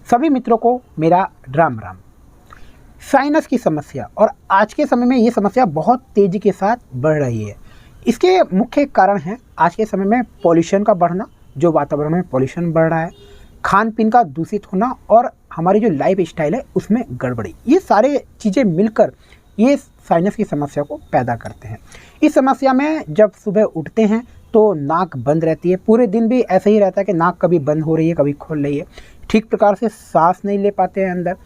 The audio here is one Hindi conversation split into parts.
सभी मित्रों को मेरा राम राम। साइनस की समस्या और आज के समय में ये समस्या बहुत तेज़ी के साथ बढ़ रही है। इसके मुख्य कारण हैं आज के समय में पॉल्यूशन का बढ़ना, जो वातावरण में पॉल्यूशन बढ़ रहा है, खान पीन का दूषित होना और हमारी जो लाइफ स्टाइल है उसमें गड़बड़ी। ये सारे चीज़ें मिलकर ये साइनस की समस्या को पैदा करते हैं। इस समस्या में जब सुबह उठते हैं तो नाक बंद रहती है, पूरे दिन भी ऐसे ही रहता है कि नाक कभी बंद हो रही है कभी खुल रही है, ठीक प्रकार से सांस नहीं ले पाते हैं अंदर,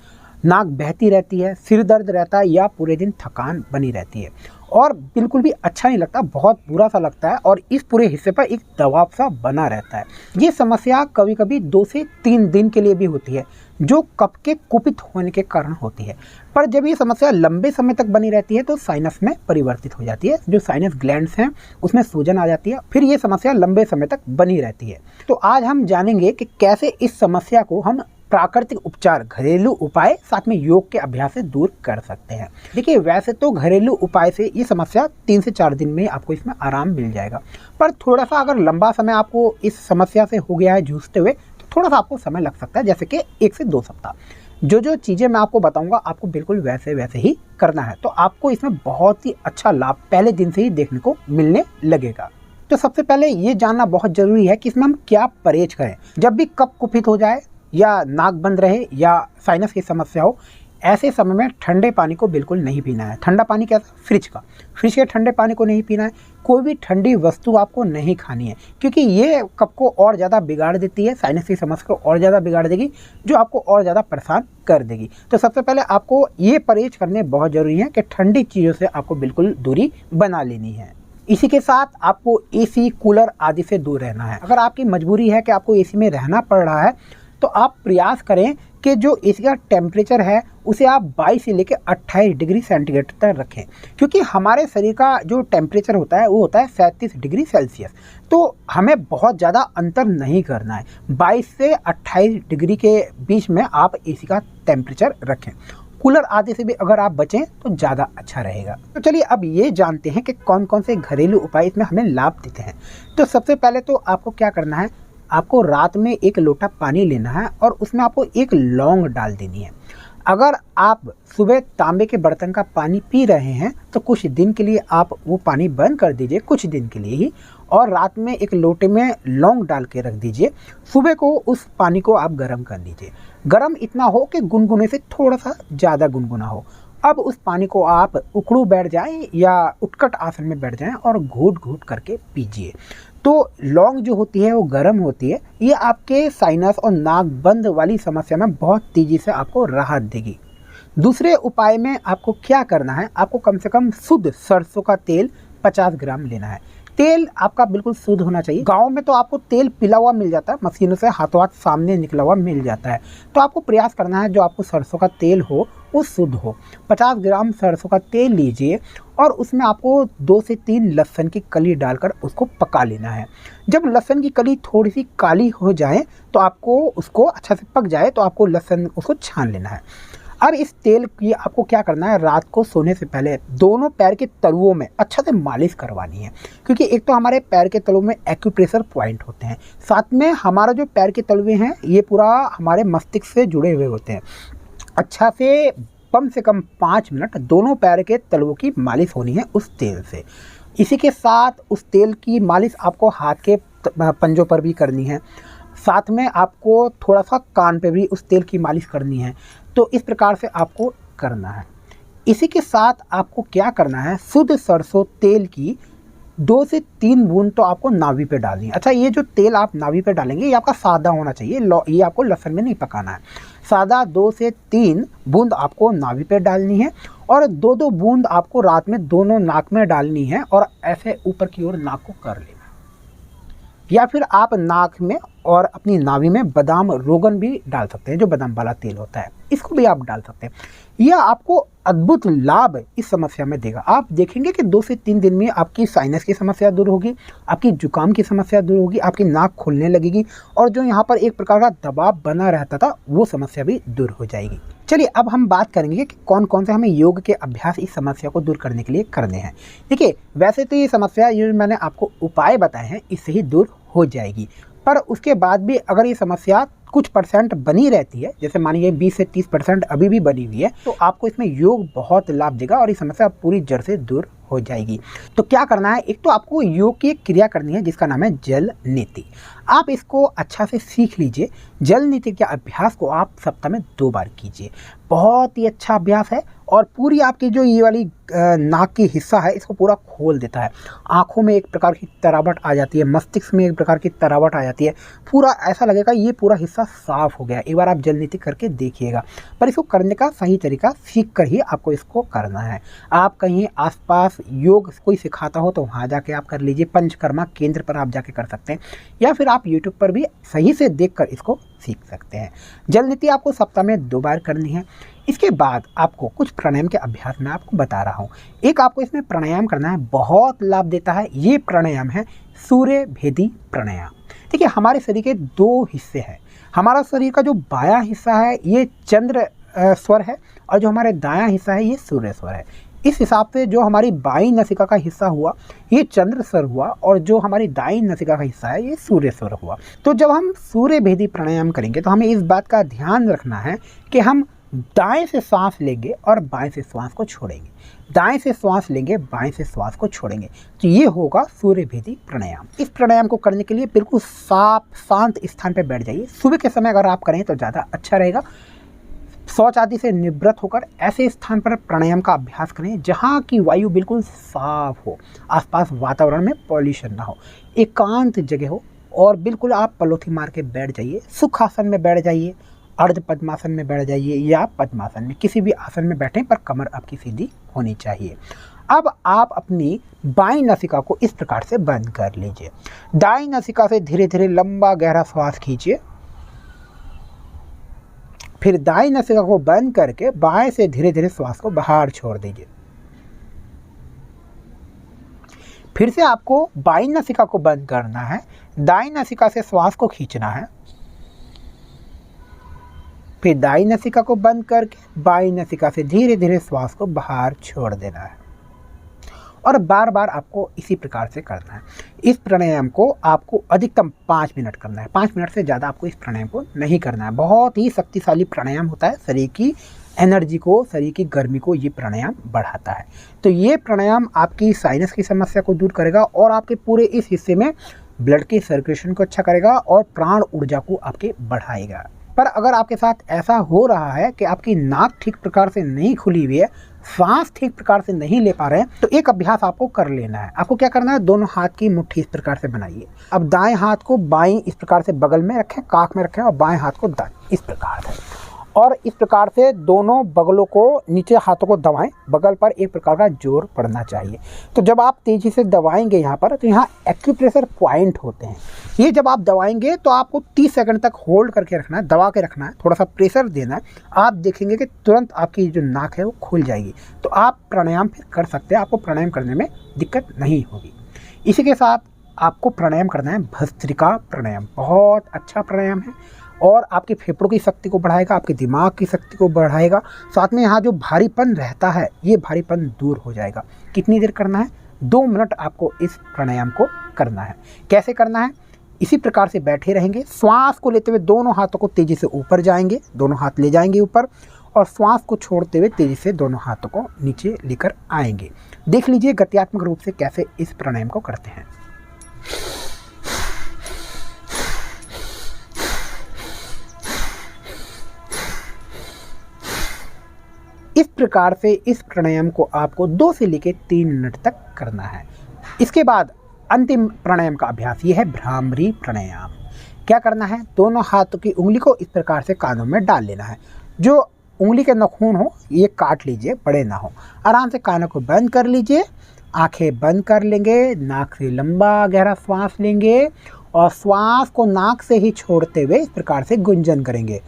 नाक बहती रहती है, सिर दर्द रहता है या पूरे दिन थकान बनी रहती है और बिल्कुल भी अच्छा नहीं लगता, बहुत बुरा सा लगता है और इस पूरे हिस्से पर एक दबाव सा बना रहता है। ये समस्या कभी कभी 2 से 3 दिन के लिए भी होती है, जो कफ के कुपित होने के कारण होती है। पर जब ये समस्या लंबे समय तक बनी रहती है तो साइनस में परिवर्तित हो जाती है, जो साइनस ग्लैंड्स हैं उसमें सूजन आ जाती है, फिर ये समस्या लंबे समय तक बनी रहती है। तो आज हम जानेंगे कि कैसे इस समस्या को हम प्राकृतिक उपचार, घरेलू उपाय साथ में योग के अभ्यास से दूर कर सकते हैं। देखिए, वैसे तो घरेलू उपाय से ये समस्या 3 से 4 दिन में आपको इसमें आराम मिल जाएगा, पर थोड़ा सा अगर लंबा समय आपको इस समस्या से हो गया है जूझते हुए तो थोड़ा सा आपको समय लग सकता है, जैसे कि 1 से 2 सप्ताह। जो चीज़ें मैं आपको बताऊंगा आपको बिल्कुल वैसे ही करना है, तो आपको इसमें बहुत ही अच्छा लाभ पहले दिन से ही देखने को मिलने लगेगा। तो सबसे पहले ये जानना बहुत ज़रूरी है कि इसमें हम क्या परहेज करें। जब भी कफ कुपित हो जाए या नाक बंद रहे या साइनस की समस्या हो, ऐसे समय में ठंडे पानी को बिल्कुल नहीं पीना है। ठंडा पानी कैसा? फ्रिज के ठंडे पानी को नहीं पीना है। कोई भी ठंडी वस्तु आपको नहीं खानी है, क्योंकि ये कफ को और ज़्यादा बिगाड़ देती है, साइनस की समस्या को और ज़्यादा बिगाड़ देगी, जो आपको और ज़्यादा परेशान कर देगी। तो सबसे पहले आपको ये परहेज करने बहुत ज़रूरी है कि ठंडी चीज़ों से आपको बिल्कुल दूरी बना लेनी है। इसी के साथ आपको एसी, कूलर आदि से दूर रहना है। अगर आपकी मजबूरी है कि आपको एसी में रहना पड़ रहा है तो आप प्रयास करें कि जो एसी का टेम्परेचर है उसे आप 22 से लेकर 28 डिग्री सेंटीग्रेड तक रखें, क्योंकि हमारे शरीर का जो टेम्परेचर होता है वो होता है 37 डिग्री सेल्सियस। तो हमें बहुत ज़्यादा अंतर नहीं करना है, 22 से 28 डिग्री के बीच में आप एसी का टेम्परेचर रखें। कूलर आदि से भी अगर आप बचें तो ज़्यादा अच्छा रहेगा। तो चलिए अब ये जानते हैं कि कौन कौन से घरेलू उपाय इसमें हमें लाभ देते हैं। तो सबसे पहले तो आपको क्या करना है, आपको रात में 1 लोटा पानी लेना है और उसमें आपको 1 लौंग डाल देनी है। अगर आप सुबह तांबे के बर्तन का पानी पी रहे हैं तो कुछ दिन के लिए आप वो पानी बंद कर दीजिए, कुछ दिन के लिए ही, और रात में 1 लोटे में लौंग डाल के रख दीजिए। सुबह को उस पानी को आप गर्म कर लीजिए, गर्म इतना हो कि गुनगुने से थोड़ा सा ज़्यादा गुनगुना हो। अब उस पानी को आप उकड़ू बैठ जाएं या उत्कट आसन में बैठ जाएं और घूट घूट करके पीजिए। तो लौंग जो होती है वो गर्म होती है, ये आपके साइनस और नाक बंद वाली समस्या में बहुत तेज़ी से आपको राहत देगी। दूसरे उपाय में आपको क्या करना है, आपको कम से कम शुद्ध सरसों का तेल 50 ग्राम लेना है। तेल आपका बिल्कुल शुद्ध होना चाहिए। गांव में तो आपको तेल पिला हुआ मिल जाता है, मशीनों से हाथों हाथ सामने निकला हुआ मिल जाता है, तो आपको प्रयास करना है जो आपको सरसों का तेल हो वो शुद्ध हो। 50 ग्राम सरसों का तेल लीजिए और उसमें आपको 2 से 3 लहसुन की कली डालकर उसको पका लेना है। जब लहसुन की कली थोड़ी सी काली हो जाए तो आपको उसको अच्छा से पक जाए तो आपको लहसुन उसको छान लेना है। अब इस तेल की आपको क्या करना है, रात को सोने से पहले दोनों पैर के तलुओं में अच्छा से मालिश करवानी है, क्योंकि एक तो हमारे पैर के तलुओं में एक्यूप्रेशर पॉइंट होते हैं, साथ में हमारा जो पैर के तलुए हैं ये पूरा हमारे मस्तिष्क से जुड़े हुए होते हैं। अच्छा से कम 5 मिनट दोनों पैर के तलुओं की मालिश होनी है उस तेल से। इसी के साथ उस तेल की मालिश आपको हाथ के पंजों पर भी करनी है, साथ में आपको थोड़ा सा कान पे भी उस तेल की मालिश करनी है। तो इस प्रकार से आपको करना है। इसी के साथ आपको क्या करना है, शुद्ध सरसों तेल की 2 से 3 बूंद तो आपको नाभि पे डालनी है। अच्छा, ये जो तेल आप नाभि पे डालेंगे ये आपका सादा होना चाहिए, ये आपको लहसुन में नहीं पकाना है। सादा 2 से 3 बूंद आपको नाभि पे डालनी है और 2-2 बूंद आपको रात में दोनों नाक में डालनी है और ऐसे ऊपर की ओर नाक को कर लेना। या फिर आप नाक में और अपनी नाभि में बादाम रोगन भी डाल सकते हैं, जो बादाम वाला तेल होता है, इसको भी आप डाल सकते हैं। यह आपको अद्भुत लाभ इस समस्या में देगा। आप देखेंगे कि 2 से 3 दिन में आपकी साइनस की समस्या दूर होगी, आपकी जुकाम की समस्या दूर होगी, आपकी नाक खुलने लगेगी और जो यहाँ पर एक प्रकार का दबाव बना रहता था वो समस्या भी दूर हो जाएगी। चलिए अब हम बात करेंगे कि कौन कौन से हमें योग के अभ्यास इस समस्या को दूर करने के लिए करने हैं। देखिए, वैसे तो ये समस्या ये मैंने आपको उपाय बताए हैं इससे ही दूर हो जाएगी, पर उसके बाद भी अगर ये समस्या कुछ परसेंट बनी रहती है, जैसे मानिए 20 से 30% अभी भी बनी हुई है, तो आपको इसमें योग बहुत लाभ देगा और ये समस्या पूरी जड़ से दूर हो जाएगी। तो क्या करना है, एक तो आपको योग की एक क्रिया करनी है जिसका नाम है जल नीति। आप इसको अच्छा से सीख लीजिए। जल नीति के अभ्यास को आप सप्ताह में 2 बार कीजिए। बहुत ही अच्छा अभ्यास है और पूरी आपकी जो ये वाली नाक की हिस्सा है इसको पूरा खोल देता है। आँखों में एक प्रकार की तरावट आ जाती है, मस्तिष्क में एक प्रकार की तरावट आ जाती है, पूरा ऐसा लगेगा ये पूरा हिस्सा साफ हो गया। एक बार आप जल नीति करके देखिएगा, पर इसको करने का सही तरीका सीख कर ही आपको इसको करना है। आप कहीं आसपास योग कोई सिखाता हो तो वहाँ जाके आप कर लीजिए, पंचकर्मा केंद्र पर आप जाके कर सकते हैं, या फिर आप यूट्यूब पर भी सही से देखकर इसको सीख सकते हैं। जल नीति आपको सप्ताह में 2 बार करनी है। इसके बाद आपको कुछ प्राणायाम के अभ्यास मैं आपको बता रहा हूँ। एक आपको इसमें प्राणायाम करना है, बहुत लाभ देता है। ये प्राणायाम है सूर्य भेदी प्राणायाम। देखिए, हमारे शरीर के 2 हिस्से हैं। हमारा शरीर का जो बायां हिस्सा है ये चंद्र स्वर है और जो हमारे दायां हिस्सा है ये सूर्य स्वर है। इस हिसाब से जो हमारी बाईं नसिका का हिस्सा हुआ ये चंद्र स्वर हुआ और जो हमारी दाईं नसिका का हिस्सा है ये सूर्य स्वर हुआ। तो जब हम सूर्य भेदी प्राणायाम करेंगे तो हमें इस बात का ध्यान रखना है कि हम दाएं से सांस लेंगे और बाएं से श्वास को छोड़ेंगे, दाएं से श्वास लेंगे, बाएं से श्वास को छोड़ेंगे। तो ये होगा सूर्य भेदी प्राणायाम। इस प्राणायाम को करने के लिए बिल्कुल साफ शांत स्थान पर बैठ जाइए। सुबह के समय अगर आप करें तो ज़्यादा अच्छा रहेगा। शौच आदि से निवृत्त होकर ऐसे स्थान पर प्राणायाम का अभ्यास करें जहाँ की वायु बिल्कुल साफ हो, आसपास वातावरण में पॉल्यूशन ना हो, एकांत जगह हो और बिल्कुल आप पलोथी मार के बैठ जाइए। सुखासन में बैठ जाइए, अर्ध पद्मासन में बैठ जाइए या पद्मासन में, किसी भी आसन में बैठें पर कमर आपकी सीधी होनी चाहिए। अब आप अपनी बाईं नसिका को इस प्रकार से बंद कर लीजिए। दाईं नसिका से धीरे धीरे लंबा गहरा श्वास खींचिए, फिर दाईं नसिका को बंद करके बाएं से धीरे धीरे श्वास को बाहर छोड़ दीजिए। फिर से आपको बाईं नसिका को बंद करना है, दाईं नसिका से श्वास को खींचना है, फिर दाईं नसिका को बंद करके बाईं नसिका से धीरे धीरे श्वास को बाहर छोड़ देना है और बार बार आपको इसी प्रकार से करना है। इस प्राणायाम को आपको अधिकतम 5 मिनट करना है। 5 मिनट से ज़्यादा आपको इस प्राणायाम को नहीं करना है। बहुत ही शक्तिशाली प्राणायाम होता है, शरीर की एनर्जी को, शरीर की गर्मी को ये प्राणायाम बढ़ाता है। तो ये प्राणायाम आपकी साइनस की समस्या को दूर करेगा और आपके पूरे इस हिस्से में ब्लड की सर्कुलेशन को अच्छा करेगा और प्राण ऊर्जा को आपके बढ़ाएगा। पर अगर आपके साथ ऐसा हो रहा है कि आपकी नाक ठीक प्रकार से नहीं खुली हुई है, सांस ठीक प्रकार से नहीं ले पा रहे हैं, तो एक अभ्यास आपको कर लेना है। आपको क्या करना है, दोनों हाथ की मुट्ठी इस प्रकार से बनाइए। अब दाएं हाथ को बाईं इस प्रकार से बगल में रखें, काख में रखें, और बाएं हाथ को दाएं इस प्रकार से, और इस प्रकार से दोनों बगलों को, नीचे हाथों को दबाएं। बगल पर एक प्रकार का जोर पड़ना चाहिए। तो जब आप तेजी से दबाएंगे यहाँ पर, तो यहाँ एक्यूप्रेशर पॉइंट होते हैं। ये जब आप दबाएंगे तो आपको 30 सेकंड तक होल्ड करके रखना है, दबा के रखना है, थोड़ा सा प्रेशर देना है। आप देखेंगे कि तुरंत आपकी जो नाक है वो खुल जाएगी। तो आप प्राणायाम फिर कर सकते हैं, आपको प्राणायाम करने में दिक्कत नहीं होगी। इसी के साथ आपको प्राणायाम करना है भस्त्रिका प्राणायाम। बहुत अच्छा प्राणायाम है और आपके फेफड़ों की शक्ति को बढ़ाएगा, आपके दिमाग की शक्ति को बढ़ाएगा। साथ में यहाँ जो भारीपन रहता है ये भारीपन दूर हो जाएगा। कितनी देर करना है, 2 मिनट आपको इस प्राणायाम को करना है। कैसे करना है, इसी प्रकार से बैठे रहेंगे। श्वास को लेते हुए दोनों हाथों को तेजी से ऊपर जाएंगे, दोनों हाथ ले जाएंगे ऊपर, और श्वास को छोड़ते हुए तेजी से दोनों हाथों को नीचे लेकर आएंगे। देख लीजिए गत्यात्मक रूप से कैसे इस प्राणायाम को करते हैं। इस प्रकार से इस प्राणायाम को आपको 2 से लेकर 3 मिनट तक करना है। इसके बाद अंतिम प्राणायाम का अभ्यास ये है भ्रामरी प्राणायाम। क्या करना है, दोनों हाथों की उंगली को इस प्रकार से कानों में डाल लेना है। जो उंगली के नाखून हो ये काट लीजिए, बड़े ना हो। आराम से कानों को बंद कर लीजिए, आंखें बंद कर लेंगे, नाक से लंबा गहरा श्वास लेंगे और श्वास को नाक से ही छोड़ते हुए इस प्रकार से गुंजन करेंगे।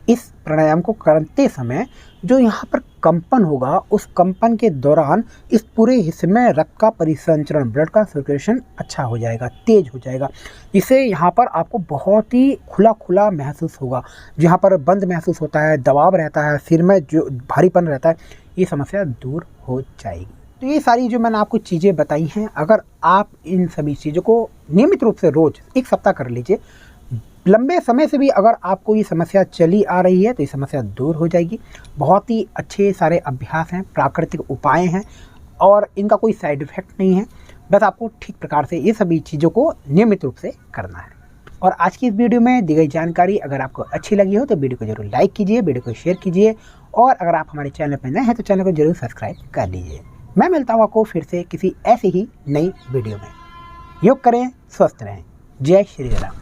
इस प्राणायाम को करते समय जो यहाँ पर कंपन होगा, उस कंपन के दौरान इस पूरे हिस्से में रक्त का परिसंचरण, ब्लड का सर्कुलेशन अच्छा हो जाएगा, तेज हो जाएगा। इससे यहाँ पर आपको बहुत ही खुला खुला महसूस होगा। जहाँ पर बंद महसूस होता है, दबाव रहता है, सिर में जो भारीपन रहता है, ये समस्या दूर हो जाएगी। तो ये सारी जो मैंने आपको चीज़ें बताई हैं, अगर आप इन सभी चीज़ों को नियमित रूप से रोज़ 1 सप्ताह कर लीजिए, लंबे समय से भी अगर आपको ये समस्या चली आ रही है तो ये समस्या दूर हो जाएगी। बहुत ही अच्छे सारे अभ्यास हैं, प्राकृतिक उपाय हैं और इनका कोई साइड इफ़ेक्ट नहीं है। बस आपको ठीक प्रकार से ये सभी चीज़ों को नियमित रूप से करना है। और आज की इस वीडियो में दी गई जानकारी अगर आपको अच्छी लगी हो तो वीडियो को जरूर लाइक कीजिए, वीडियो को शेयर कीजिए और अगर आप हमारे चैनल पर नए हैं तो चैनल को जरूर सब्सक्राइब कर लीजिए। मैं मिलता हूँ आपको फिर से किसी ऐसी ही नई वीडियो में। योग करें, स्वस्थ रहें। जय श्री राम।